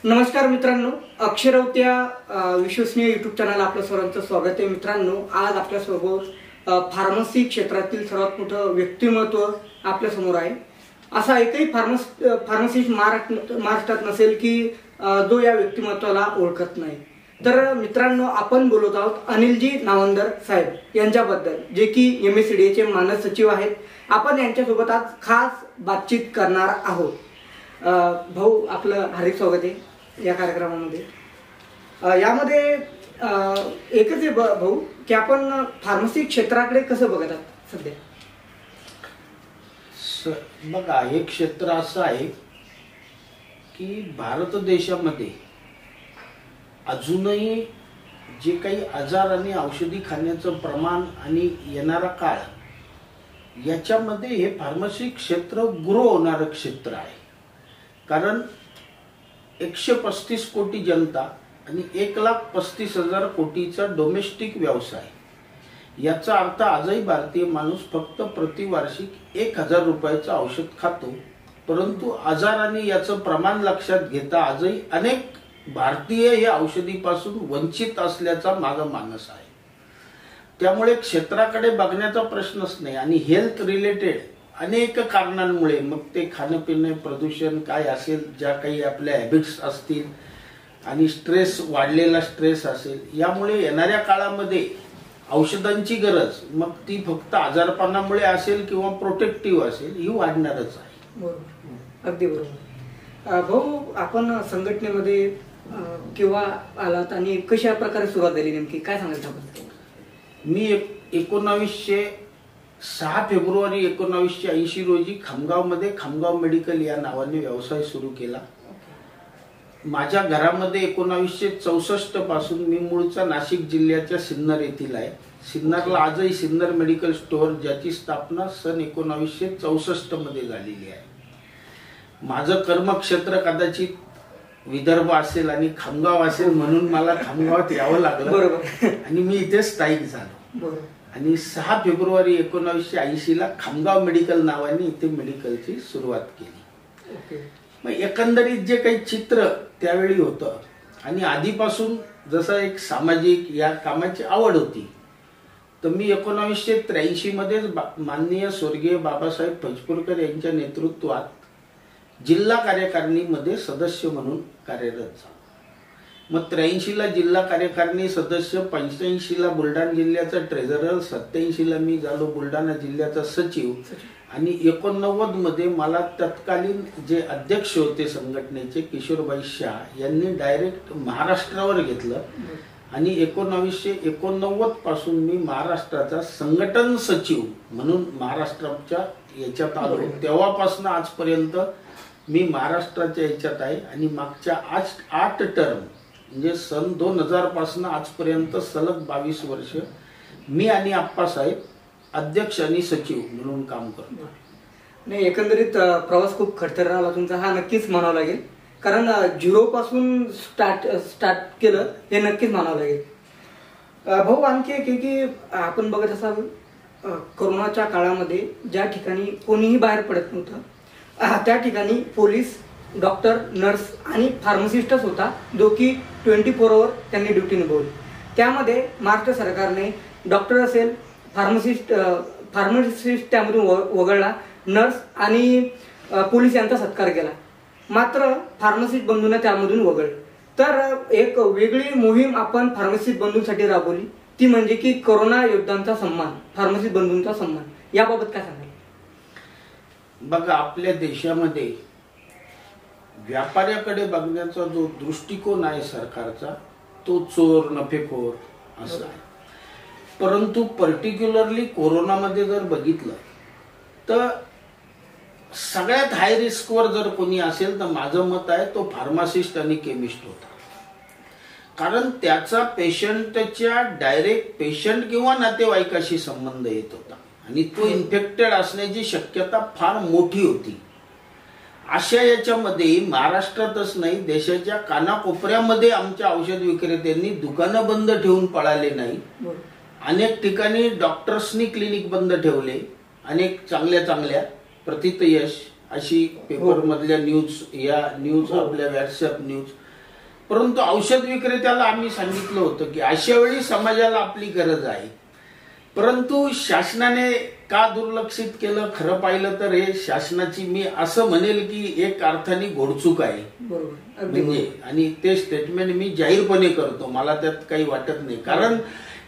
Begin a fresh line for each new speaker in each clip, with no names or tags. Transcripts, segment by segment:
नमस्कार मित्रांनो, अक्षरवत्या विश्वसनीय यूट्यूब चॅनल आपलं सर्वांचं स्वागत आहे. मित्रांनो, आज आपल्यासोबत फार्मसी क्षेत्रातील सर्वात मोठं व्यक्तिमत्व आपल्या समोर आहे. असा एकही फार्मसिस्ट महाराष्ट्रात नसेल की जो या व्यक्तिमत्वाला ओळखत नाही. तर मित्रांनो, आपण बोलत आहोत अनिलजी नावंदर साहेब यांच्याबद्दल, जे की MSCDAचे मानद सचिव आहेत. आपण यांच्यासोबत आज खास बातचीत करणार आहोत. भाऊ, आपलं हार्दिक स्वागत आहे या कार्यक्रमामध्ये. यामध्ये एकच आहे भाऊ की आपण फार्मसी क्षेत्राकडे कसं बघत आहात सध्या?
बघा, हे क्षेत्र असं आहे की भारत देशामध्ये अजूनही जे काही आजार आणि औषधी खाण्याचं प्रमाण आणि येणारा काळ, याच्यामध्ये हे फार्मसी क्षेत्र ग्रो होणारं क्षेत्र आहे. कारण 135 कोटी जनता आणि 1,35,000 कोटीचा डोमेस्टिक व्यवसाय. याचा अर्थ आजही भारतीय माणूस फक्त प्रतिवार्षिक 1,000 रुपयाचं औषध खातो. परंतु आजार आणि याचं प्रमाण लक्षात घेता आजही अनेक भारतीय हे औषधीपासून वंचित असल्याचा माझा मानस आहे. त्यामुळे क्षेत्राकडे बघण्याचा प्रश्नच नाही. आणि हेल्थ रिलेटेड अनेक कारणांमुळे, मग ते खाणं-पिणं, प्रदूषण काय असेल, ज्या काही आपल्या हॅबिट्स असतील आणि स्ट्रेस, वाढलेला स्ट्रेस असेल, यामुळे येणाऱ्या काळामध्ये औषधांची गरज, मग ती फक्त आजारपणामुळे असेल किंवा प्रोटेक्टिव्ह असेल, ही वाढणारच आहे.
बरोबर, अगदी बरोबर. भाऊ, आपण संघटनेमध्ये केव्हा आलात आणि कशा प्रकारे सुरुवात झाली, नेमकी काय सांगायचं आपण?
मी 6 फेब्रुवारी 1980 रोजी खामगावमध्ये खामगाव मेडिकल या नावाने व्यवसाय सुरू केला. माझ्या घरामध्ये 1964 पासून, मी मूळचा नाशिक जिल्ह्याच्या सिन्नर येथील आहे. सिन्नरला आजही सिन्नर मेडिकल स्टोअर, ज्याची स्थापना सन 1964 मध्ये झालेली आहे. माझं कर्मक्षेत्र कदाचित विदर्भ असेल आणि खामगाव असेल, म्हणून मला खामगावात यावं लागलं. बरोबर. आणि मी इथे स्थायिक झालो. बरोबर. आणि 6 फेब्रुवारी 1980 ला खामगाव मेडिकल नावाने इथे मेडिकलची सुरुवात केली. मग एकंदरीत जे काही चित्र त्यावेळी होतं, आणि आधीपासून जसं एक सामाजिक या कामाची आवड होती, तर मी 1983 मध्ये माननीय स्वर्गीय बाबासाहेब फजपूरकर यांच्या नेतृत्वात जिल्हा कार्यकारिणीमध्ये सदस्य म्हणून कार्यरत झालो. मग 83 ला जिल्हा कार्यकारिणी सदस्य, 85 ला बुलढाणा जिल्ह्याचा ट्रेझरर, 87 ला मी झालो बुलढाणा जिल्ह्याचा सचिव, आणि 89 मध्ये मला तत्कालीन जे अध्यक्ष होते संघटनेचे किशोरभाई शाह यांनी डायरेक्ट महाराष्ट्रावर घेतलं. आणि 1989 पासून मी महाराष्ट्राचा संघटन सचिव म्हणून महाराष्ट्राच्या याच्यात आलो. तेव्हापासून आजपर्यंत मी महाराष्ट्राच्या याच्यात आहे. आणि मागच्या 8 टर्म, म्हणजे सन 2000 पासून आजपर्यंत सलग 22 वर्ष मी आणि आप्पासाहेब अध्यक्ष आणि सचिव म्हणून काम करतो.
नाही, एकंदरीत प्रवास खूप खडतर आला तुमचा, हा नक्कीच म्हणावं लागेल. कारण 0 पासून स्टार्ट केलं हे नक्कीच म्हणावं लागेल. भाऊ, आणखी एक की आपण बघत असाल, कोरोनाच्या काळामध्ये ज्या ठिकाणी कोणीही बाहेर पडत नव्हतं, त्या ठिकाणी पोलीस, डॉक्टर, नर्स आणि फार्मसिस्टच होता, जो की 24 आवर त्यांनी ड्युटी निभावली. त्यामध्ये महाराष्ट्र सरकारने डॉक्टर असेल, फार्मसिस्ट त्यामधून वगळला, नर्स आणि पोलीस यांचा सत्कार केला. मात्र फार्मसिस्ट बंधूंना त्यामधून वगळलं. तर एक वेगळी मोहीम आपण फार्मसिस्ट बंधूंसाठी राबवली, ती म्हणजे की कोरोना योद्धांचा सन्मान, फार्मसिस्ट बंधूंचा सन्मान. याबाबत काय सांगाल?
बघा, आपल्या देशामध्ये व्यापाऱ्याकडे बघण्याचा जो दृष्टिकोन आहे सरकारचा, तो चोर, नफेखोर असा आहे. परंतु पर्टिक्युलरली कोरोनामध्ये जर बघितलं तर सगळ्यात हाय रिस्कवर जर कोणी असेल तर माझं मत आहे तो फार्मासिस्ट आणि केमिस्ट होता. कारण त्याचा पेशंटच्या डायरेक्ट पेशंट किंवा नातेवाईकाशी संबंध येत होता आणि तो इन्फेक्टेड असण्याची शक्यता फार मोठी होती. अशा याच्यामध्ये महाराष्ट्रातच नाही, देशाच्या कानाकोपऱ्यामध्ये आमच्या औषध विक्रेत्यांनी दुकानं बंद ठेवून पळाले नाही. अनेक ठिकाणी डॉक्टर्सनी क्लिनिक बंद ठेवले. अनेक चांगल्या प्रतित यश अशी पेपर मधल्या न्यूज, या न्यूज आपल्या व्हॉट्सअप न्यूज परंतु औषध विक्रेत्याला आम्ही सांगितलं होतं की अशा वेळी समाजाला आपली गरज आहे, परंतु शासनाने का दुर्लक्षित केलं? खरं पाहिलं तर हे शासनाची मी असं म्हणेल की एक अर्थाने घोडचूक आहे.
बरोबर,
म्हणजे आणि ते स्टेटमेंट मी जाहीरपणे करतो, मला त्यात काही वाटत नाही. कारण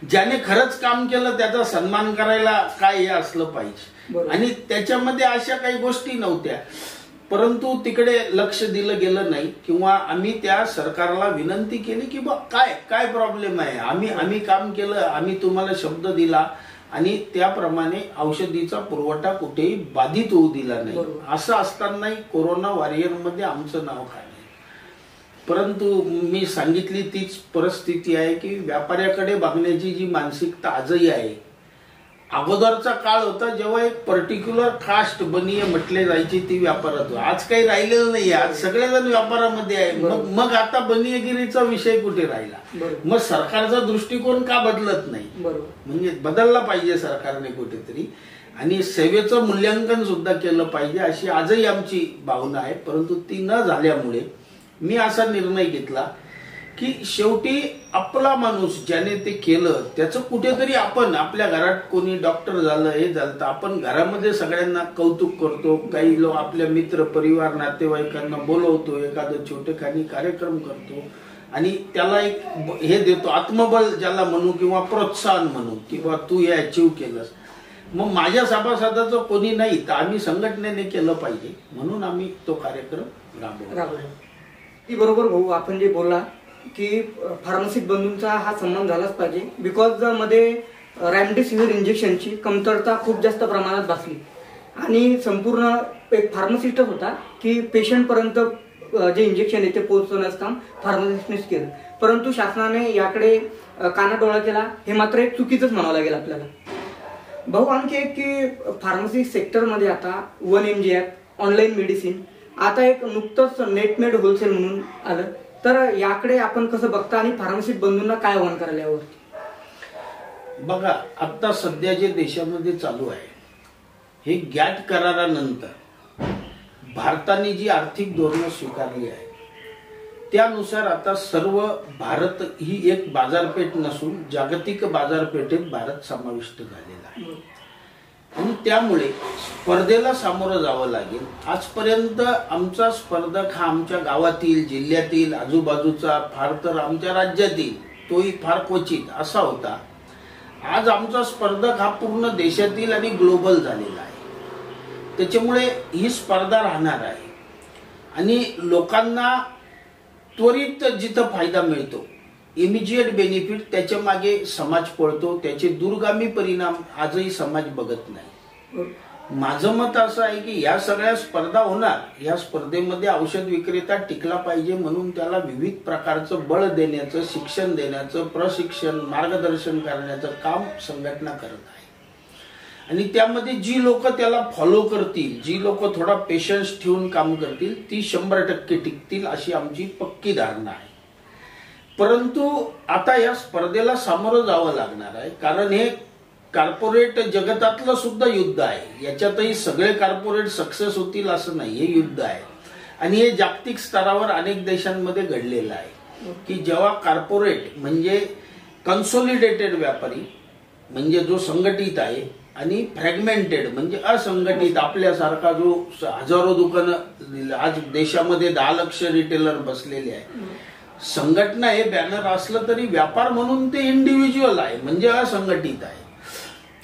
ज्याने खरंच काम केलं त्याचा सन्मान करायला काय हे असलं पाहिजे. आणि त्याच्यामध्ये अशा काही गोष्टी नव्हत्या, परंतु तिकडे लक्ष दिलं गेलं नाही किंवा आम्ही त्या सरकारला विनंती केली की बा काय प्रॉब्लेम आहे, आम्ही काम केलं, आम्ही तुम्हाला शब्द दिला आणि त्याप्रमाणे औषधीचा पुरवठा कुठेही बाधित होऊ दिला नाही. असं असतानाही कोरोना वॉरियरमध्ये आमचं नाव काय नाही. परंतु मी सांगितली तीच परिस्थिती आहे की व्यापाऱ्याकडे बघण्याची जी मानसिकता आजही आहे. अगोदरचा काळ होता जेव्हा एक पर्टिक्युलर कास्ट बनीय म्हटले जायची ती व्यापारात. आज काही राहिलेलं नाही, आज सगळेजण व्यापारामध्ये आहे. मग आता बनियगिरीचा विषय कुठे राहिला? मग सरकारचा दृष्टिकोन का बदलत नाही? म्हणजे बदलला पाहिजे सरकारने कुठेतरी, आणि सेवेचं मूल्यांकन सुद्धा केलं पाहिजे अशी आजही आमची भावना आहे. परंतु ती न झाल्यामुळे मी असा निर्णय घेतला की शेवटी आपला माणूस ज्याने ते केलं त्याचं कुठेतरी आपण आपल्या घरात कोणी डॉक्टर झालं हे झालं तर आपण घरामध्ये सगळ्यांना कौतुक करतो. काही लोक आपल्या मित्र परिवार नातेवाईकांना बोलवतो, एखादं छोटेखानी कार्यक्रम करतो आणि त्याला एक हे देतो, आत्मबल ज्याला म्हणू किंवा प्रोत्साहन म्हणू की बा तू हे अचीव केलंस. मग माझ्या सभासदाचं कोणी नाही तर आम्ही संघटनेने केलं पाहिजे म्हणून आम्ही तो कार्यक्रम राबवला.
ती बरोबर भाऊ, आपण जे बोलला की फार्मसिस्ट बंधूंचा हा सन्मान झालाच पाहिजे. बिकॉज मध्ये रेमडेसिवीर इंजेक्शनची कमतरता खूप जास्त प्रमाणात भासली आणि संपूर्ण एक फार्मसिस्टच होता की पेशंट पर्यंत जे इंजेक्शन आहे ते पोहोचवण्याचं काम फार्मसिस्टनेच केलं. परंतु शासनाने याकडे कानाडोळा केला, हे मात्र एक चुकीचंच म्हणावं लागेल आपल्याला. भाऊ आणखी एक की फार्मसी सेक्टरमध्ये आता 1mg ॲप, ऑनलाईन मेडिसिन, आता एक नुकतंच नेटमेड होलसेल म्हणून आलं, तर याकडे आपण कसं बघता आणि फार्मसिस्ट बंधूंना काय आव्हान करायला यावर?
बघा, आता सध्या जे देशामध्ये चालू आहे हे गॅट करारानंतर भारताने जी आर्थिक धोरणं स्वीकारली आहे त्यानुसार आता सर्व भारत ही एक बाजारपेठ नसून जागतिक बाजारपेठेत भारत समाविष्ट झालेला आहे आणि त्यामुळे स्पर्धेला सामोरं जावं लागेल. आजपर्यंत आमचा स्पर्धक हा आमच्या गावातील, जिल्ह्यातील, आजूबाजूचा, फार तर आमच्या राज्यातील, तोही फार क्वचित असा होता. आज आमचा स्पर्धक हा पूर्ण देशातील आणि ग्लोबल झालेला आहे. त्याच्यामुळे ही स्पर्धा राहणार आहे आणि लोकांना त्वरित जिथं फायदा मिळतो, इमिजिएट बेनिफिट, त्याच्या मागे समाज पळतो, त्याचे दूरगामी परिणाम आजही समाज बघत नाही. माझं मत असं आहे की या सगळ्या स्पर्धा होणार, या स्पर्धेमध्ये औषध विक्रेता टिकला पाहिजे म्हणून त्याला विविध प्रकारचं बळ देण्याचं, शिक्षण देण्याचं, प्रशिक्षण, मार्गदर्शन करण्याचं काम संघटना करत आहे. आणि त्यामध्ये जी लोक त्याला फॉलो करतील, जी लोक थोडा पेशन्स ठेवून काम करतील, ती 100% टिकतील अशी आमची पक्की धारणा आहे. परंतु आता या स्पर्धेला सामोरं जावं लागणार आहे, कारण हे कॉर्पोरेट जगतातलं सुद्धा युद्ध आहे. याच्यातही सगळे कॉर्पोरेट सक्सेस होतील असं नाही, हे युद्ध आहे आणि हे जागतिक स्तरावर अनेक देशांमध्ये घडलेलं आहे की जेव्हा कॉर्पोरेट म्हणजे कन्सोलिडेटेड व्यापारी म्हणजे जो संघटित आहे आणि फ्रॅगमेंटेड म्हणजे असंघटित आपल्यासारखा जो हजारो दुकानं, आज देशामध्ये 10 लाख रिटेलर बसलेले आहे. संघटना हे बॅनर असलं तरी व्यापार म्हणून ते इंडिव्हिज्युअल आहे म्हणजे असंघटित आहे.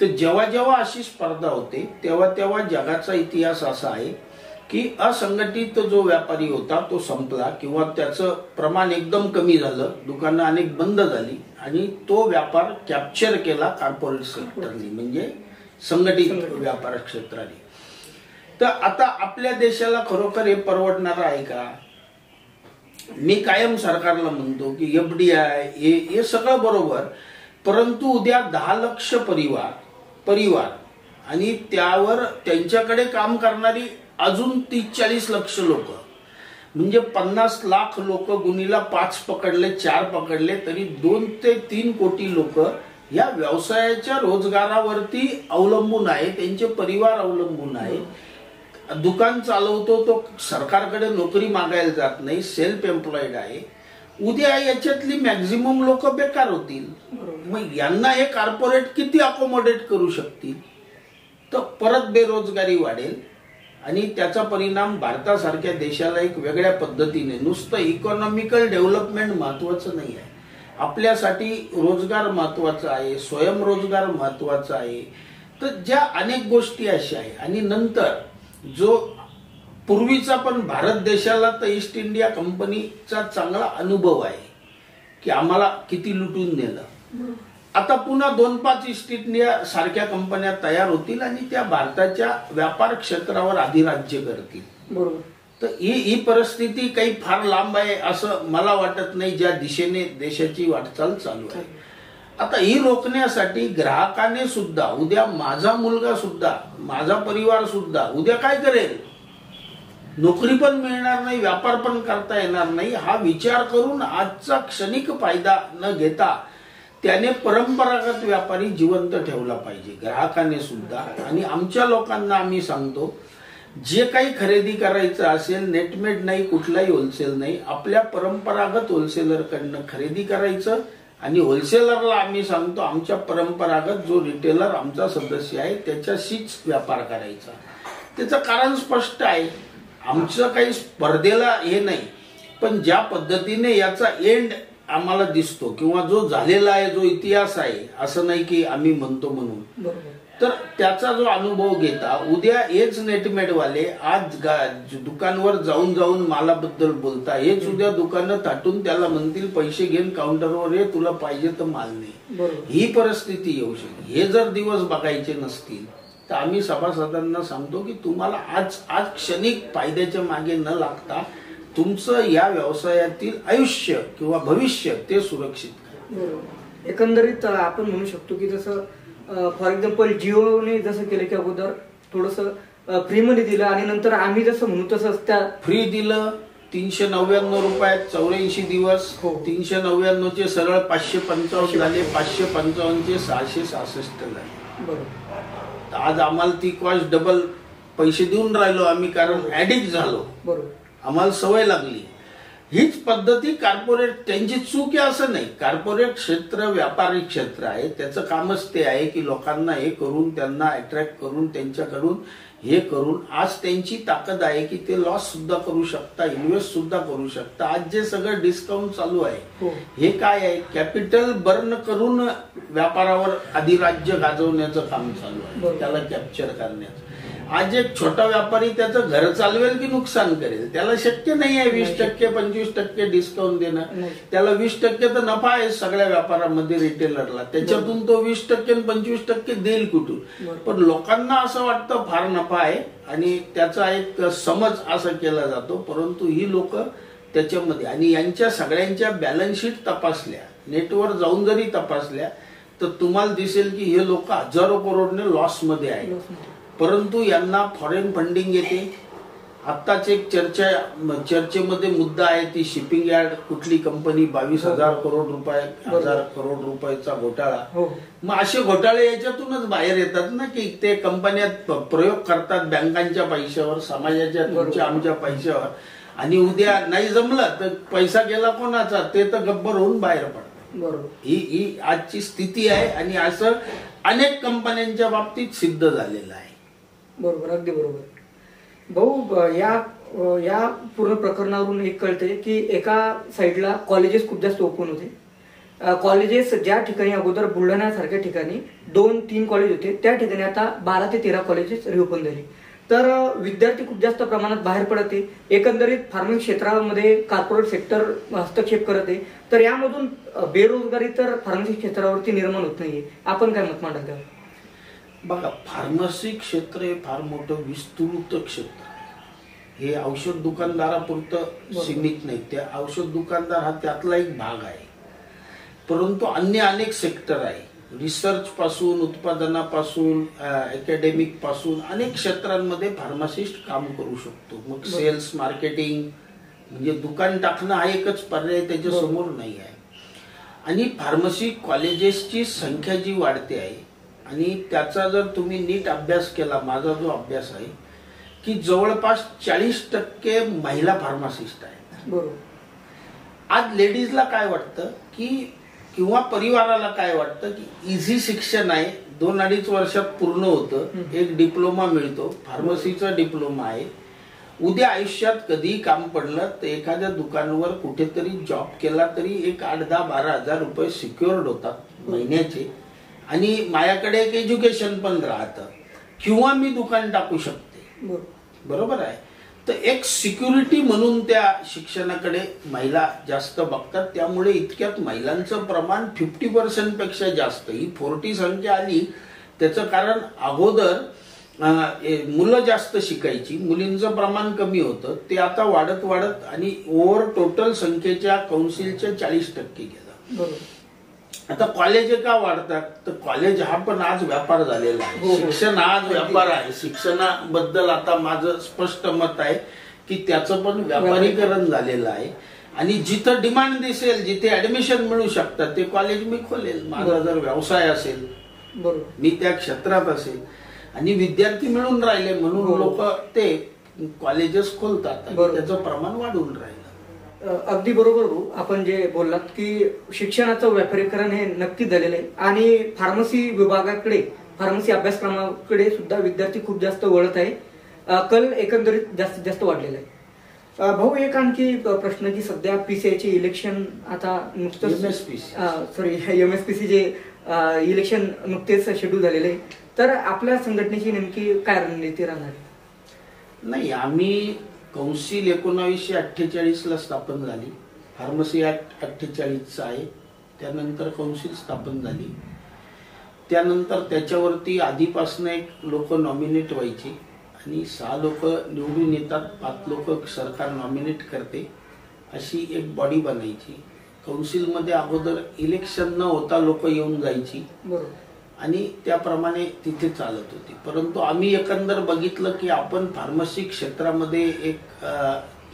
तर जेव्हा जेव्हा अशी स्पर्धा होते तेव्हा तेव्हा जगाचा इतिहास असा आहे की असंघटित जो व्यापारी होता तो संपला किंवा त्याचं प्रमाण एकदम कमी झालं, दुकानं अनेक बंद झाली आणि तो व्यापार कॅप्चर केला कॉर्पोरेट सेक्टरने म्हणजे संघटित व्यापार क्षेत्राने. तर आता आपल्या देशाला खरोखर हे परवडणार आहे का? मी कायम सरकारला म्हणतो की FDI हे सगळं बरोबर, परंतु उद्या 10 लाख परिवार आणि त्यावर त्यांच्याकडे काम करणारी अजून 30-40 लाख लोक म्हणजे 50 लाख लोक गुणीला 5 पकडले, 4 पकडले तरी 2 ते 3 कोटी लोक या व्यवसायाच्या रोजगारावरती अवलंबून आहे, त्यांचे परिवार अवलंबून आहे. दुकान चालवतो तो सरकारकडे नोकरी मागायला जात नाही, सेल्फ एम्प्लॉईड आहे. उद्या याच्यातली मॅक्झिमम लोक बेकार होतील. मग यांना हे कॉर्पोरेट किती अकोमोडेट करू शकतील, तर परत बेरोजगारी वाढेल आणि त्याचा परिणाम भारतासारख्या देशाला एक वेगळ्या पद्धतीने, नुसतं इकॉनॉमिकल डेव्हलपमेंट महत्वाचं नाही आहे, आपल्यासाठी रोजगार महत्वाचा आहे, स्वयंरोजगार महत्वाचा आहे. तर ज्या अनेक गोष्टी अशा आहे. आणि नंतर जो पूर्वीचा पण भारत देशाला तर ईस्ट इंडिया कंपनीचा चांगला अनुभव आहे की आम्हाला किती लुटून नेलं. आता पुन्हा 2-5 ईस्ट इंडिया सारख्या कंपन्या तयार होतील आणि त्या भारताच्या व्यापार क्षेत्रावर अधिराज्य करतील.
बरोबर.
तर ही परिस्थिती काही फार लांब आहे असं मला वाटत नाही, ज्या दिशेने देशाची वाटचाल चालू आहे. आता ही रोखण्यासाठी ग्राहकाने सुद्धा, उद्या माझा मुलगा सुद्धा, माझा परिवार सुद्धा उद्या काय करेल, नोकरी पण मिळणार नाही, व्यापार पण करता येणार नाही, हा विचार करून आजचा क्षणिक फायदा न घेता त्याने परंपरागत व्यापारी जिवंत ठेवला पाहिजे, ग्राहकाने सुद्धा. आणि आमच्या लोकांना आम्ही सांगतो, जे काही खरेदी करायचं असेल, नेटमेड नाही, कुठलाही होलसेल नाही, आपल्या परंपरागत होलसेलर कडनं खरेदी करायचं. आणि होलसेलरला आम्ही सांगतो, आमच्या परंपरागत जो रिटेलर आमचा सदस्य आहे त्याच्याशीच व्यापार करायचा. त्याचं कारण स्पष्ट आहे, आमचं काही स्पर्धेला हे नाही, पण ज्या पद्धतीने याचा एंड आम्हाला दिसतो किंवा जो झालेला आहे, जो इतिहास आहे, असं नाही की आम्ही म्हणतो म्हणून, तर त्याचा जो अनुभव घेता उद्या हेच नेटमेडवाले आज दुकानवर जाऊन जाऊन मालाबद्दल बोलता, हेच उद्या दुकानं थाटून त्याला म्हणतील पैसे घेऊन काउंटरवर ये, तुला पाहिजे तर माल नाही. ही परिस्थिती येऊ शकते. हे जर दिवस बघायचे नसतील तर आम्ही सभासदांना सांगतो की तुम्हाला आज क्षणिक फायद्याच्या मागे न लागता तुमचं या व्यवसायातील आयुष्य किंवा भविष्य ते सुरक्षित करा.
एकंदरीत आपण म्हणू शकतो की जसं फॉर एक्झाम्पल जिओने जसं केलं की अगोदर थोडंसं फ्री मध्ये दिलं आणि नंतर आम्ही जसं म्हणू तसं त्या
फ्री दिलं. 399 रुपयात 84 दिवस, 399 चे सरळ 555 झाले, 555 चे 666 झाले.
बरोबर.
आज आम्हाला ती कॉस्ट डबल पैसे देऊन राहिलो आम्ही, कारण ऍडिक्ट झालो.
बरोबर.
आम्हाला सवय लागली. हीच पद्धती कॉर्पोरेट, त्यांची चूक आहे असं नाही. कॉर्पोरेट क्षेत्र व्यापारी क्षेत्र आहे, त्याचं कामच ते आहे की लोकांना हे करून, त्यांना अट्रॅक्ट करून, त्यांच्याकडून हे करून आज त्यांची ताकद आहे की ते लॉस सुद्धा करू शकता, इन्व्हेस्ट सुद्धा करू शकता. आज जे सगळं डिस्काउंट चालू आहे हे काय आहे, कॅपिटल बर्न करून व्यापारावर अधिराज्य गाजवण्याचं काम चालू आहे, त्याला कॅप्चर करण्याचं. आज एक छोटा व्यापारी त्याचं घर चालवेल की नुकसान करेल, त्याला शक्य नाही आहे 20%, 25% डिस्काउंट देणं. त्याला 20% तर नफा आहे सगळ्या व्यापारामध्ये रिटेलरला, त्याच्यातून तो 20% आणि 25% देईल कुठून. पण लोकांना असं वाटतं फार नफा आहे आणि त्याचा एक समज असा केला जातो. परंतु ही लोक त्याच्यामध्ये, आणि यांच्या सगळ्यांच्या बॅलन्स शीट तपासल्या, नेटवर जाऊन जरी तपासल्या तर तुम्हाला दिसेल की हे लोक हजारो करोडने लॉस मध्ये आहे. परंतु यांना फॉरेन फंडिंग येते. आत्ताच एक चर्चेमध्ये मुद्दा आहे ती शिपिंग यार्ड, कुठली कंपनी 22,000 करोड रुपयाचा घोटाळा. मग असे घोटाळे याच्यातूनच बाहेर येतात ना की ते कंपन्यात प्रयोग करतात बँकांच्या पैशावर, समाजाच्या तुमच्या आमच्या पैशावर, आणि उद्या नाही जमलं तर पैसा गेला कोणाचा ते तर गब्बर होऊन बाहेर पडतात. ही आजची स्थिती आहे आणि असं अनेक कंपन्यांच्या बाबतीत सिद्ध झालेलं आहे.
बरोबर, अगदी बरोबर. भाऊ, या पूर्ण प्रकरणावरून एक कळते की एका साईडला कॉलेजेस खूप जास्त ओपन होते. कॉलेजेस ज्या ठिकाणी अगोदर बुलढाण्यासारख्या ठिकाणी 2-3 कॉलेज होते, त्या ठिकाणी आता 12 ते 13 कॉलेजेस रिओपन झाली. तर विद्यार्थी खूप जास्त प्रमाणात बाहेर पडत आहे. एकंदरीत फार्मिंग क्षेत्रामध्ये कॉर्पोरेट सेक्टर हस्तक्षेप करत आहे. तर यामधून बेरोजगारी तर फार्मसी क्षेत्रावरती निर्माण होत नाहीये. आपण काय मत मांडता?
बघा, फार्मसी क्षेत्र हे फार मोठं विस्तृत क्षेत्र आहे. हे औषध दुकानदारापुरतं सीमित नाही. त्या औषध दुकानदार हा त्यातला एक भाग आहे. परंतु अन्य अनेक सेक्टर आहे. रिसर्च पासून, उत्पादनापासून, अकॅडमिक पासून अनेक क्षेत्रांमध्ये फार्मासिस्ट काम करू शकतो. मग सेल्स, मार्केटिंग, म्हणजे दुकान टाकणं हा एकच पर्याय त्याच्या समोर नाही आहे. आणि फार्मसी कॉलेजेसची संख्या जी वाढते आहे आणि त्याचा जर तुम्ही नीट अभ्यास केला, माझा जो अभ्यास आहे की जवळपास 40% महिला फार्मासिस्ट आहेत. आज लेडीजला काय वाटतं की किंवा परिवाराला काय वाटतं की इझी शिक्षण आहे, 2-2.5 वर्षात पूर्ण होतं, एक डिप्लोमा मिळतो, फार्मसीचा डिप्लोमा आहे, उद्या आयुष्यात कधी काम पडलं तर एखाद्या दुकानावर कुठेतरी जॉब केला तरी एक 8-10-12 हजार रुपये सिक्युअर्ड होतात महिन्याचे, आणि माझ्याकडे एक एज्युकेशन पण राहतं, किंवा मी दुकान टाकू शकते. बरोबर आहे. तर एक सिक्युरिटी म्हणून त्या शिक्षणाकडे महिला जास्त बघतात. त्यामुळे इतक्यात महिलांचं प्रमाण 50% पेक्षा जास्त. ही 40 संख्या आली त्याचं कारण अगोदर मुलं जास्त शिकायची, मुलींचं प्रमाण कमी होतं, ते आता वाढत वाढत आणि ओव्हर टोटल संख्येच्या कौन्सिलच्या 40% गेलं. आता कॉलेज का वाढतात तर कॉलेज हा पण आज व्यापार झालेला आहे. शिक्षण आज व्यापार आहे. शिक्षणाबद्दल आता माझं स्पष्ट मत आहे की त्याचं पण व्यापारीकरण झालेलं आहे. आणि जिथं डिमांड दिसेल, जिथे ऍडमिशन मिळू शकतात ते कॉलेज मी खोलेल. माझा जर व्यवसाय असेल, मी त्या क्षेत्रात असेल आणि विद्यार्थी मिळून राहिले म्हणून लोक ते कॉलेजेस खोलतात, त्याचं प्रमाण वाढून राहिलं.
अगदी बरोबर भाऊ, आपण जे बोललात की शिक्षणाचं व्यापारीकरण हे नक्की झालेलं आहे आणि फार्मसी विभागाकडे, फार्मसी अभ्यासक्रमाकडे सुद्धा विद्यार्थी खूप जास्त वळत आहे. कल एकंदरीत जास्तीत जास्त वाढलेला आहे. भाऊ, एक आणखी प्रश्न की सध्या पीसीआयचे इलेक्शन आता नुकतंच, MSPC जे इलेक्शन नुकतेच शेड्यूल झालेले आहे, तर आपल्या संघटनेची नेमकी काय रणनीती राहणार?
नाही, आम्ही कौन्सिल 1948 स्थापन झाली. फार्मसी ऍक्ट 48चा आहे. त्यानंतर कौन्सिल स्थापन झाली. त्यानंतर त्याच्यावरती आधीपासून एक लोक नॉमिनेट व्हायची आणि 6 लोक निवडून येतात, 5 लोक सरकार नॉमिनेट करते, अशी एक बॉडी बनायची. कौन्सिलमध्ये अगोदर इलेक्शन न होता लोक येऊन जायची आणि त्याप्रमाणे तिथे चालत होती. परंतु आम्ही एकंदर बघितलं की आपण फार्मसी क्षेत्रामध्ये एक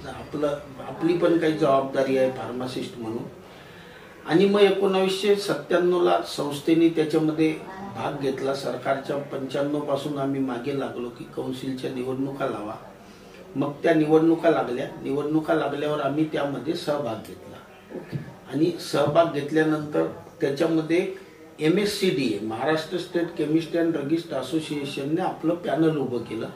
आपली पण काही जबाबदारी आहे फार्मासिस्ट म्हणून. आणि मग 1997ला संस्थेने त्याच्यामध्ये भाग घेतला. सरकारच्या 95 पासून आम्ही मागे लागलो की कौन्सिलच्या निवडणुका लावा. मग त्या निवडणुका लागल्यावर आम्ही त्यामध्ये सहभाग घेतला आणि सहभाग घेतल्यानंतर त्याच्यामध्ये MSCDA, Maharashtra state chemist and druggist असोसिएशनने आपलं पॅनल उभं केलं.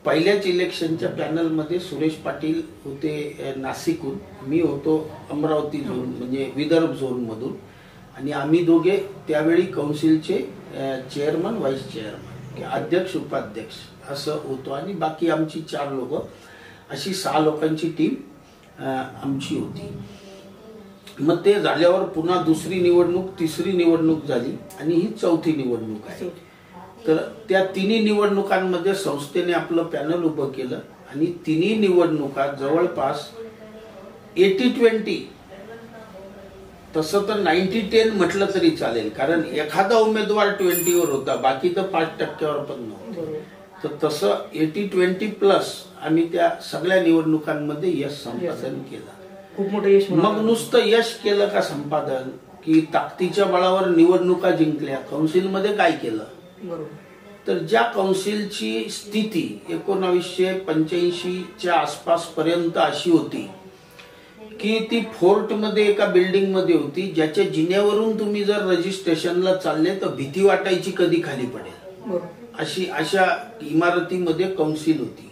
पहिल्याच इलेक्शनच्या पॅनलमध्ये सुरेश पाटील होते नाशिकहून, मी होतो अमरावती झोन म्हणजे विदर्भ झोन मधून, आणि आम्ही दोघे त्यावेळी कौन्सिलचे चेअरमन, व्हाईस चेअरमन, अध्यक्ष, उपाध्यक्ष असं होतो. आणि बाकी आमची 4 लोक, अशी 6 लोकांची टीम आमची होती. मग ते झाल्यावर पुन्हा दुसरी निवडणूक, तिसरी निवडणूक झाली आणि ही 4थी निवडणूक आहे. तर त्या 3 निवडणुकांमध्ये संस्थेने आपलं पॅनल उभं केलं आणि 3 निवडणुका जवळपास 80-20, तसं तर 90-10 म्हटलं तरी चालेल, कारण एखादा उमेदवार 20वर होता, बाकी तर 5%वर पण नव्हतं. तर तसं 80-20+ आम्ही त्या सगळ्या निवडणुकांमध्ये यश संपादन केलं.
खूप मोठं यश. मग
नुसतं यश केलं का संपादन, की ताकदीच्या बळावर निवडणुका जिंकल्या? कौन्सिलमध्ये काय केलं? तर ज्या कौन्सिलची स्थिती 1985च्या आसपास पर्यंत अशी होती की ती फोर्टमध्ये एका बिल्डिंग मध्ये होती, ज्याच्या जिन्यावरून तुम्ही जर रजिस्ट्रेशनला चालले तर भीती वाटायची कधी खाली पडेल, अशा इमारतीमध्ये कौन्सिल होती.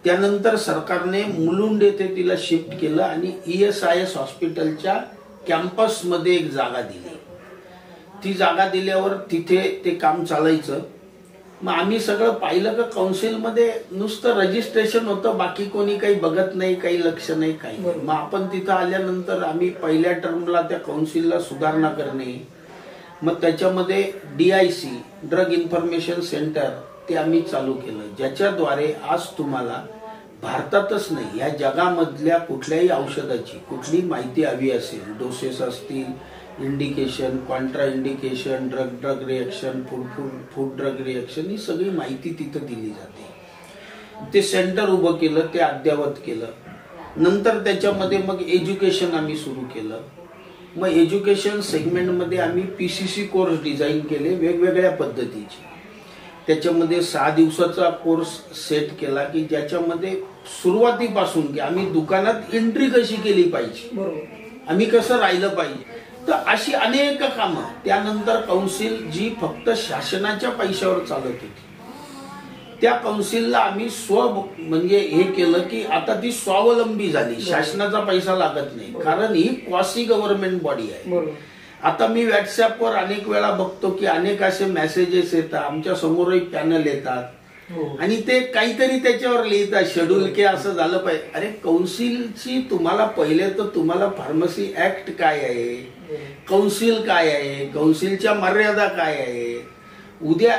त्यानंतर सरकारने मुलुंड येथे तिला शिफ्ट केलं आणि ESIS हॉस्पिटलच्या कॅम्पसमध्ये एक जागा दिली. ती जागा दिल्यावर तिथे ते काम चालायचं. मग आम्ही सगळं पाहिलं का कौन्सिलमध्ये नुसतं रजिस्ट्रेशन होतं, बाकी कोणी काही बघत नाही, काही लक्ष नाही, काही. मग आपण तिथं आल्यानंतर आम्ही पहिल्या टर्मला त्या कौन्सिलला सुधारणा करणे, मग त्याच्यामध्ये DIC, ड्रग इन्फॉर्मेशन सेंटर, ते आम्ही चालू केलं, ज्याच्याद्वारे आज तुम्हाला भारतातच नाही या जगामधल्या कुठल्याही औषधाची कुठली माहिती हवी असेल, डोसेस असतील, indication, contraindication, drug reaction, food drug reaction, ही सगळी माहिती तिथं दिली जाते. ते सेंटर उभं केलं, ते अद्ययावत केलं. नंतर त्याच्यामध्ये मग एज्युकेशन आम्ही सुरू केलं. मग एज्युकेशन सेगमेंटमध्ये आम्ही PCC कोर्स डिझाईन केले वेगवेगळ्या पद्धतीचे. त्याच्यामध्ये 6 दिवसाचा कोर्स सेट केला की ज्याच्यामध्ये सुरुवातीपासून की आम्ही दुकानात एंट्री कशी केली पाहिजे,
बरोबर,
आम्ही कसं राहिलं पाहिजे, तर अशी अनेक कामं. त्यानंतर कौन्सिल जी फक्त शासनाच्या पैशावर चालत होती, त्या कौन्सिलला आम्ही म्हणजे हे केलं की आता ती स्वावलंबी झाली, शासनाचा पैसा लागत नाही, कारण ही क्वासी गव्हर्नमेंट बॉडी आहे. आता मी व्हॉट्सअपवर अनेक वेळा बघतो की अनेक असे मेसेजेस येतात, आमच्या समोरही पॅनल येतात आणि ते काहीतरी त्याच्यावर लिहितात शेड्यूल की असं झालं पाहिजे. अरे कौन्सिलची तुम्हाला पहिले तर तुम्हाला फार्मसी ऍक्ट काय आहे, कौन्सिल काय आहे, कौन्सिलच्या मर्यादा काय आहे. उद्या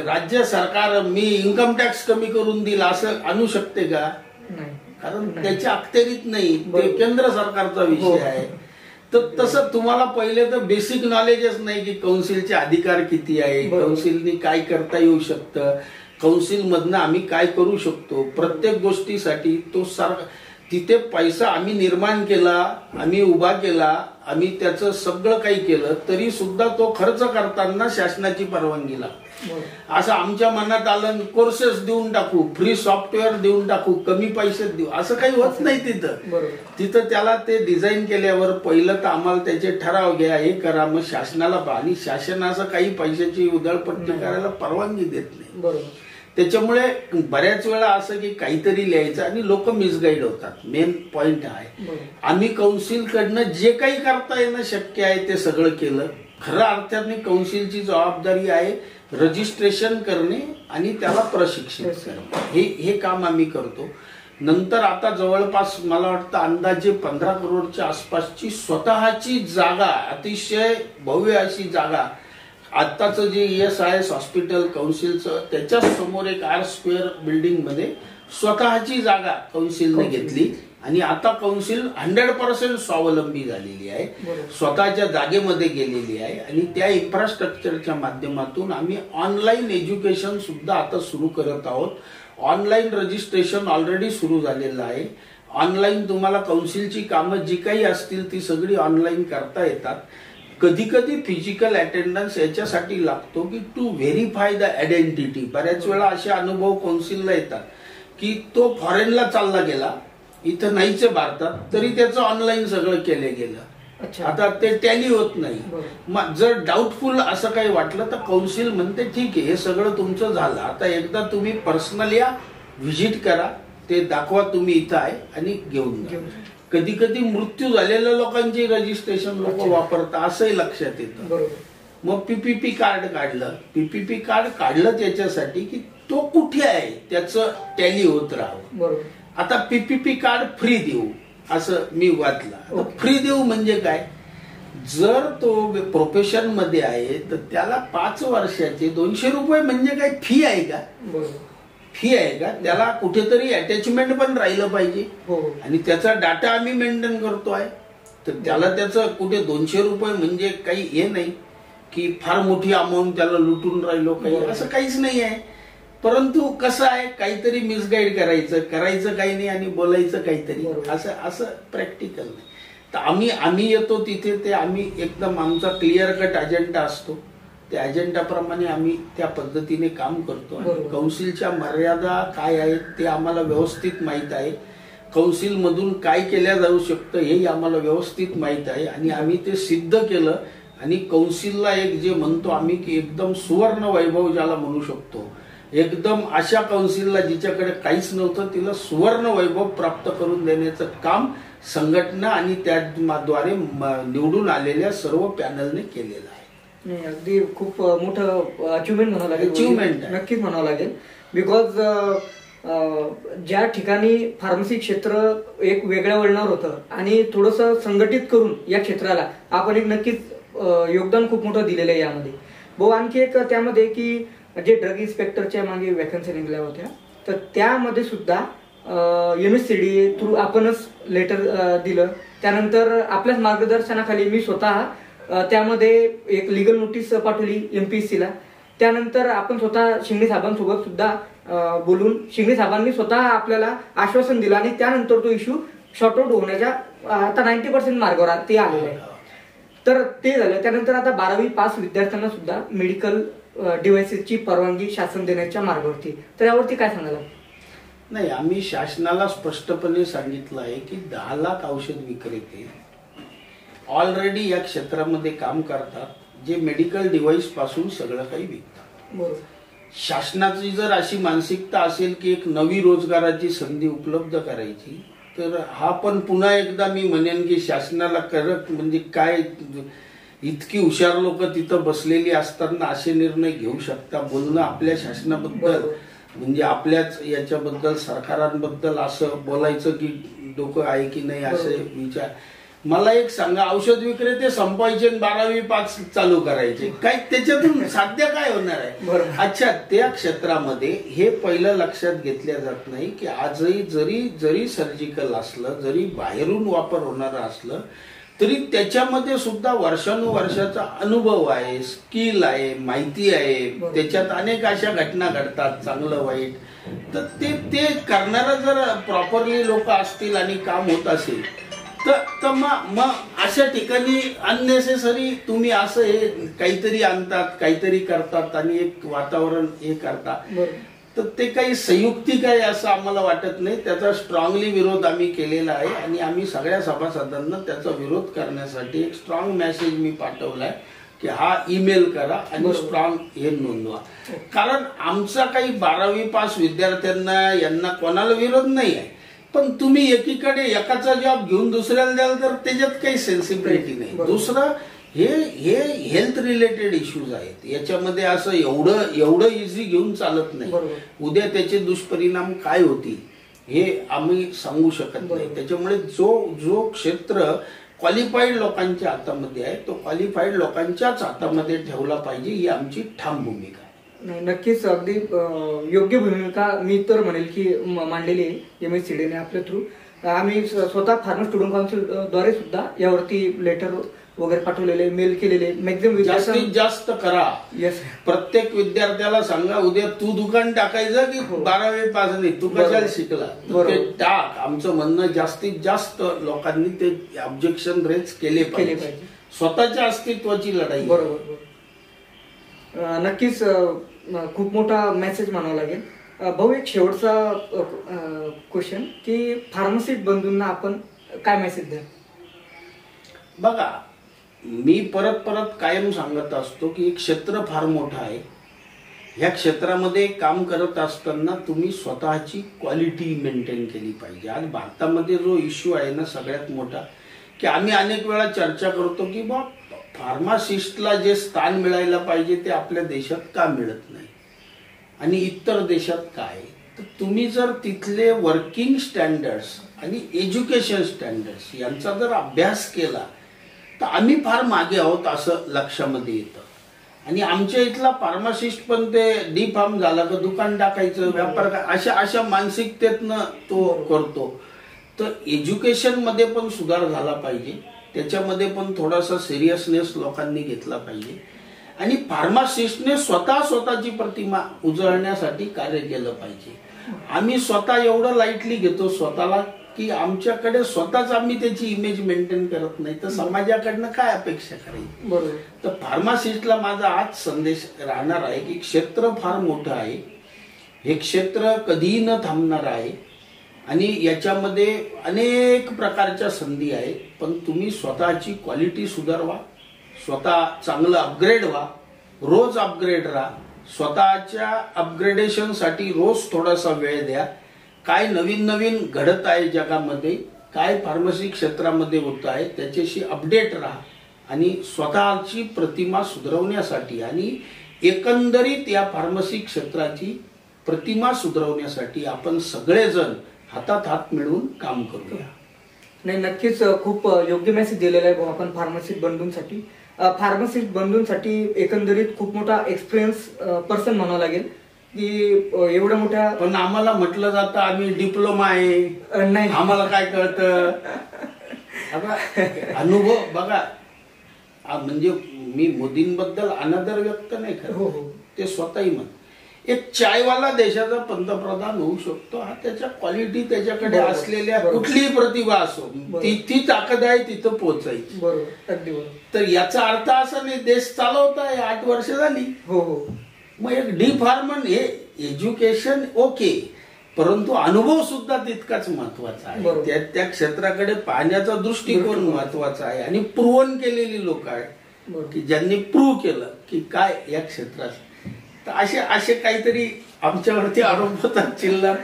राज्य सरकार मी इन्कम टॅक्स कमी करून दिला असं आणू शकते का, कारण त्याच्या अखत्यारीत नाही, ते केंद्र सरकारचा विषय आहे. तर तसं तुम्हाला पहिले तर बेसिक नॉलेजच नाही की कौन्सिलचे अधिकार किती आहे, कौन्सिलनी काय करता येऊ शकतं, कौन्सिल मधनं आम्ही काय करू शकतो. प्रत्येक गोष्टीसाठी तो तिथे पैसा आम्ही निर्माण केला, आम्ही उभा केला, आम्ही त्याचं सगळं काही केलं, तरी सुद्धा तो खर्च करताना शासनाची परवानगी लागते. असं आमच्या मनात आलं कोर्सेस देऊन टाकू, फ्री सॉफ्टवेअर देऊन टाकू, कमी पैशात देऊ, असं काही होत नाही. तिथं त्याला ते डिझाईन केल्यावर पहिलं तर आम्हाला त्याचे ठराव घ्या, हे करा, मग शासनाला आणि शासन असं काही पैशाची उधळपट्टी करायला परवानगी देत नाही. त्याच्यामुळे बऱ्याच वेळा असं की काहीतरी लिहायचं आणि लोक मिसगाईड होतात. मेन पॉइंट आहे आम्ही कौन्सिल कडनं जे काही करता येणं शक्य आहे ते सगळं केलं. खऱ्या अर्थाने कौन्सिलची जबाबदारी आहे रजिस्ट्रेशन करणे आणि त्याला प्रशिक्षित करणे, हे काम आम्ही करतो. नंतर आता जवळपास मला वाटतं अंदाजे 15 करोडच्या आसपासची स्वतःची जागा, अतिशय भव्य अशी जागा, आत्ताचं जे ESIS हॉस्पिटल कौन्सिलचं त्याच्या समोर एक R² बिल्डिंग मध्ये स्वतःची जागा कौन्सिलने घेतली आणि आता कौन्सिल 100% स्वावलंबी झालेली आहे, स्वतःच्या जागेमध्ये गेलेली आहे. आणि त्या इन्फ्रास्ट्रक्चरच्या माध्यमातून आम्ही ऑनलाईन एज्युकेशन सुद्धा आता सुरू करत आहोत. ऑनलाईन रजिस्ट्रेशन ऑलरेडी सुरू झालेलं आहे. ऑनलाईन तुम्हाला कौन्सिलची कामं जी काही असतील ती सगळी ऑनलाईन करता येतात. कधी कधी फिजिकल अटेंडन्स याच्यासाठी लागतो की टू व्हेरीफाय द आयडेंटिटी. बऱ्याच वेळा असे अनुभव कौन्सिलला येतात की तो फॉरेनला चालला गेला, इथं नाहीच भारतात, तरी त्याचं ऑनलाईन सगळं केलं गेलं. आता ते टॅली होत नाही. मग जर डाऊटफुल असं काही वाटलं तर कौन्सिल म्हणते ठीक आहे, हे सगळं तुमचं झालं, आता एकदा तुम्ही पर्सनल या, व्हिजिट करा, ते दाखवा तुम्ही इथं आहे आणि घेऊन जा. कधी कधी मृत्यू झालेल्या लोकांची रजिस्ट्रेशन लोक वापरतात असंही लक्षात येतं. मग PPP कार्ड काढलं. PPP कार्ड काढलं त्याच्यासाठी की तो कुठे आहे त्याचं टॅली होत राहावं. आता PPP कार्ड फ्री देऊ असं मी वाचलं. फ्री देऊ म्हणजे काय, जर तो प्रोफेशन मध्ये आहे तर त्याला 5 वर्षाचे 200 रुपये म्हणजे काय फी आहे का, फी आहे का, त्याला कुठेतरी अटॅचमेंट पण राहिलं पाहिजे आणि त्याचा डाटा आम्ही मेंटेन करतोय, तर त्याला त्याचं कुठे 200 रुपये म्हणजे काही हे नाही की फार मोठी अमाऊंट त्याला लुटून राहिलो, काही असं काहीच नाही आहे. परंतु कसं आहे, काहीतरी मिसगाईड करायचं काही नाही आणि बोलायचं काहीतरी, असं प्रॅक्टिकल नाही. तर आम्ही येतो तिथे, ते आम्ही एकदम आमचा क्लिअर कट अजेंडा असतो, त्या अजेंडाप्रमाणे आम्ही त्या पद्धतीने काम करतो. कौन्सिलच्या मर्यादा काय आहेत ते आम्हाला व्यवस्थित माहीत आहे, कौन्सिल मधून काय केल्या जाऊ शकतं हेही आम्हाला व्यवस्थित माहीत आहे आणि आम्ही ते सिद्ध केलं. आणि कौन्सिलला एक जे म्हणतो आम्ही की एकदम सुवर्ण वैभव ज्याला म्हणू शकतो, एकदम अशा कौन्सिलला जिच्याकडे काहीच नव्हतं तिला सुवर्ण वैभव प्राप्त करून देण्याचं काम संघटना आणि त्याद्वारे निवडून आलेल्या सर्व पॅनलने केलेलं आहे.
नाही, अगदी खूप मोठं अचिव्हमेंट म्हणावं लागेल, नक्कीच म्हणावं लागेल. बिकॉज ज्या ठिकाणी फार्मसी क्षेत्र एक वेगळ्या वळणावर होतं आणि थोडंसं संघटित करून या क्षेत्राला आपण एक नक्कीच योगदान खूप मोठं दिलेलं आहे यामध्ये. भाऊ आणखी एक त्यामध्ये की जे ड्रग इन्स्पेक्टरच्या मागे वॅकन्सी निघल्या होत्या, तर त्यामध्ये सुद्धा MSCD थ्रू आपणच लेटर दिलं. त्यानंतर आपल्याच मार्गदर्शनाखाली मी स्वतः त्यामध्ये एक लीगल नोटीस पाठवली MPSC ला. त्यानंतर आपण स्वतः शिंगणे साहेबांसोबत सुद्धा बोलून शिंगणे साहेबांनी स्वतः आपल्याला आश्वासन दिलं आणि त्यानंतर तो इश्यू शॉर्ट आउट होण्याच्या आता 90% मार्गावर ते आलेलं आहे. तर ते झालं. त्यानंतर आता 12वी पास विद्यार्थ्यांना सुद्धा मेडिकल डिव्हाइसेसची परवानगी शासन देण्याच्या मार्गावरती. तर यावरती काय सांगाल?
नाही, आम्ही शासनाला स्पष्टपणे सांगितलं आहे की 10 लाख औषध विक्रेते ऑलरेडी या क्षेत्रामध्ये काम करतात, जे मेडिकल डिव्हाइस पासून सगळं काही विकतात.
बरोबर.
शासनाची जर अशी मानसिकता असेल की एक नवी रोजगाराची संधी उपलब्ध करायची, तर हा पण पुन्हा एकदा मी म्हणेन की शासनाला करत म्हणजे काय, इतकी हुशार लोक तिथं बसलेली असताना असे निर्णय घेऊ शकता. बोलणं आपल्या शासनाबद्दल म्हणजे आपल्याच याच्याबद्दल सरकारांबद्दल असं बोलायचं की डोकं आहे की नाही असे विचार. मला एक सांगा, औषध विक्रेते संपवायचे 12वी पास चालू करायचे, काय त्याच्यातून साध्य काय होणार आहे? अच्छा, त्या क्षेत्रामध्ये हे पहिलं लक्षात घेतल्या जात नाही की आजही जरी सर्जिकल असलं, जरी बाहेरून वापर होणारं असलं, तरी त्याच्यामध्ये सुद्धा वर्षानुवर्षाचा अनुभव आहे, स्किल आहे, माहिती आहे. त्याच्यात अनेक अशा घटना घडतात, चांगलं वाईट. तर ते करणारा जर प्रॉपरली लोक असतील आणि काम होत असेल तर मग अशा ठिकाणी अननेसेसरी तुम्ही असं हे काहीतरी आणतात, काहीतरी करतात आणि एक वातावरण हे करतात, तर ते काही संयुक्तिक आहे असं आम्हाला वाटत नाही. त्याचा स्ट्रॉंगली विरोध आम्ही केलेला आहे आणि आम्ही सगळ्या सभासदांना त्याचा विरोध करण्यासाठी एक स्ट्रॉंग मेसेज मी पाठवलाय की हा ईमेल करा आणि स्ट्रॉंग हे नोंदवा. कारण आमचा काही 12वी पास विद्यार्थ्यांना यांना कोणाला विरोध नाही आहे, पण तुम्ही एकीकडे एकाचा जॉब घेऊन दुसऱ्याला द्याल तर त्याच्यात काही सेन्सिबिलिटी नाही. दुसरं हे हेल्थ रिलेटेड इश्यूज आहेत, याच्यामध्ये असं एवढं इझी घेऊन चालत नाही. उद्या त्याचे दुष्परिणाम काय होतील हे आम्ही सांगू शकत नाही. त्याच्यामुळे जो क्षेत्र क्वालिफाईड लोकांच्या हातामध्ये आहे तो क्वालिफाईड लोकांच्याच हातामध्ये ठेवला पाहिजे, ही आमची ठाम भूमिका आहे.
नाही, नक्कीच अगदी योग्य भूमिका मी तर म्हणेल की मांडलेली आहे MSCD ने आपल्या थ्रू. आम्ही स्वतः फार्मर स्टुडंट काउन्सिल द्वारे सुद्धा यावरती लेटर वगैरे पाठवलेले, मेल केलेले. मॅक्झिमम
जास्तीत जास्त करा.
येस,
प्रत्येक विद्यार्थ्याला सांगा, उद्या तू दुकान टाकायचं की 12वी पास नाही, तू कशाला शिकला ते टाक. आमचं म्हणणं जास्तीत जास्त लोकांनी ते ऑब्जेक्शन रेज केले पाहिजे. स्वतःच्या अस्तित्वाची लढाई.
बरोबर. नक्कीच खूप मोठा मेसेज म्हणावा लागेल. भाऊ, एक शेवटचा क्वेश्चन की फार्मसिस्ट बंधूंना आपण काय मेसेज द्या?
बघा, मी परत कायम सांगत असतो की क्षेत्र फार मोठं आहे. ह्या क्षेत्रामध्ये काम करत असताना तुम्ही स्वतःची क्वालिटी मेंटेन केली पाहिजे. आज भारतामध्ये जो इश्यू आहे ना सगळ्यात मोठा, की आम्ही अनेक वेळा चर्चा करतो की बा फार्मासिस्टला जे स्थान मिळायला पाहिजे ते आपल्या देशात का मिळत नाही आणि इतर देशात काय. तर तुम्ही जर तिथले वर्किंग स्टँडर्ड्स आणि एज्युकेशन स्टँडर्ड्स यांचा जर अभ्यास केला तर आम्ही फार मागे आहोत असं लक्षामध्ये येतं. आणि आमच्या इथला फार्मासिस्ट पण ते डी फार्म झाला का दुकान टाकायचं, व्यापार अशा मानसिकतेतनं तो करतो. तर एज्युकेशन मध्ये पण सुधार झाला पाहिजे, त्याच्यामध्ये पण थोडासा सिरियसनेस लोकांनी घेतला पाहिजे आणि फार्मासिस्टने स्वतःची प्रतिमा उजळण्यासाठी कार्य केलं पाहिजे. आम्ही स्वतः एवढं लाईटली घेतो स्वतःला की आमच्याकडे स्वतःच आम्ही त्याची इमेज मेंटेन करत नाही, तर समाजाकडनं काय अपेक्षा करायची.
बरोबर.
तर फार्मासिस्टला माझा आज संदेश राहणार आहे की क्षेत्र फार मोठं आहे, हे क्षेत्र कधीही न थांबणार आहे आणि याच्यामध्ये अनेक प्रकारच्या संधी आहेत. पण तुम्ही स्वतःची क्वालिटी सुधारवा, स्वतः चांगलं अपग्रेड व्हा, रोज अपग्रेड राहा, स्वतःच्या अपग्रेडेशनसाठी रोज थोडासा वेळ द्या. काय नवीन घडत आहे जगामध्ये, काय फार्मसी क्षेत्रामध्ये होत आहे त्याच्याशी अपडेट राहा आणि स्वतःची प्रतिमा सुधारवण्यासाठी आणि एकंदरीत या फार्मसी क्षेत्राची प्रतिमा सुधारवण्यासाठी आपण सगळेजण हातात हात मिळवून काम करूया.
नाही, नक्कीच खूप योग्य मेसेज दिलेला आहे भाऊ आपण फार्मसिस्ट बंधूंसाठी. फार्मसिस्ट बंधूंसाठी एकंदरीत खूप मोठा एक्सपिरियन्स पर्सन म्हणावं लागेल की एवढ्या मोठ्या.
पण आम्हाला म्हटलं जातं आम्ही डिप्लोमा आहे, नाही आम्हाला काय कळतं. अनुभव बघा, म्हणजे मी मोदींबद्दल अनादर व्यक्त नाही करत, ते स्वतःही म्हणत. एक चायवाला देशाचा पंतप्रधान होऊ शकतो, हा त्याच्या क्वालिटी त्याच्याकडे असलेल्या कुठलीही प्रतिभा असो, ती ताकद आहे तिथं पोहोचायची.
बरोबर, अगदी बरोबर.
तर याचा अर्थ असा नाही देश चालवताय 8 वर्ष झाली.
हो.
मग एक डी फार्मन हे एज्युकेशन ओके, परंतु अनुभव सुद्धा तितकाच महत्वाचा आहे.
बरोबर.
त्या क्षेत्राकडे पाहण्याचा दृष्टिकोन महत्वाचा आहे आणि प्रूव्हन केलेली लोक आहेत
बरोबर.
की ज्यांनी प्रूव्ह केलं की काय या क्षेत्रात. तर असे असे काहीतरी आमच्यावरती आरोप होतात चिल्लर.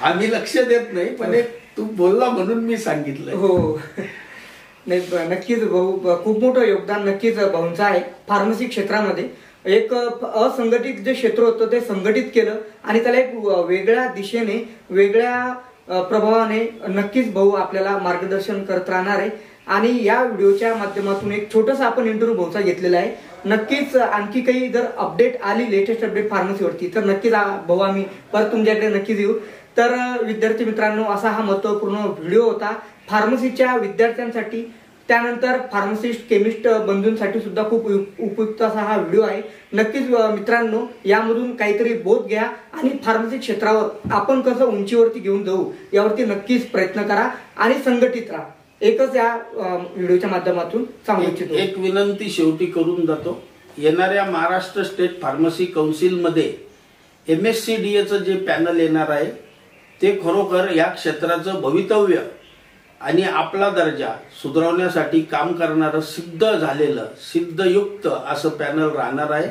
आम्ही लक्ष देत नाही, पण एक तू बोलला म्हणून मी सांगितलं.
हो नाही नक्कीच भाऊ, खूप मोठं योगदान नक्कीच भाऊंचं आहे फार्मसी क्षेत्रामध्ये. एक असंघटित जे क्षेत्र होतं ते संघटित केलं आणि त्याला एक वेगळ्या दिशेने वेगळ्या प्रभावाने नक्कीच भाऊ आपल्याला मार्गदर्शन करत राहणार आहे. आणि या व्हिडिओच्या माध्यमातून एक छोटासा आपण इंटरव्ह्यू भाऊचा घेतलेला आहे. नक्कीच आणखी काही जर अपडेट आली, लेटेस्ट अपडेट फार्मसीवरती, तर नक्कीच भाऊ आम्ही परत तुमच्याकडे नक्कीच येऊ. तर विद्यार्थी मित्रांनो, असा हा महत्त्वपूर्ण व्हिडिओ होता फार्मसीच्या विद्यार्थ्यांसाठी. त्यानंतर फार्मासिस्ट केमिस्ट बंधूंसाठी सुद्धा खूप उपयुक्त असा हा व्हिडिओ आहे. नक्कीच मित्रांनो, यामधून काहीतरी बोध घ्या आणि फार्मसी क्षेत्रावर आपण कसं उंचीवरती घेऊन जाऊ यावरती नक्कीच प्रयत्न करा आणि संघटित राहा. एकच या व्हिडिओच्या माध्यमातून सांगू इच्छितो.
एक विनंती शेवटी करून जातो. येणाऱ्या महाराष्ट्र स्टेट फार्मसी काउन्सिलमध्ये MSCDAचं जे पॅनल येणार आहे ते खरोखर या क्षेत्राचं भवितव्य आणि आपला दर्जा सुधारवण्यासाठी काम करणारं सिद्ध झालेलं, सिद्धयुक्त असं पॅनल राहणार आहे,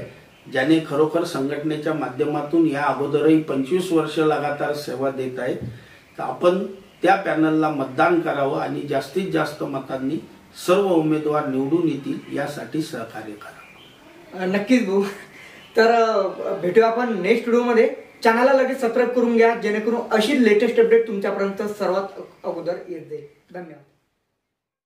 ज्याने खरोखर संघटनेच्या माध्यमातून या अगोदरही 25 वर्ष लगातार सेवा देत आहेत. तर आपण त्या पॅनलला मतदान करावं आणि जास्तीत जास्त मतांनी सर्व उमेदवार निवडून येतील यासाठी सहकार्य करावं.
नक्कीच भाऊ. तर भेटूया आपण नेक्स्ट व्हिडिओमध्ये. चॅनलला लगेच सबस्क्राईब करून घ्या, जेणेकरून अशी लेटेस्ट अपडेट तुमच्यापर्यंत सर्वात अगोदर येत जाईल. धन्यवाद.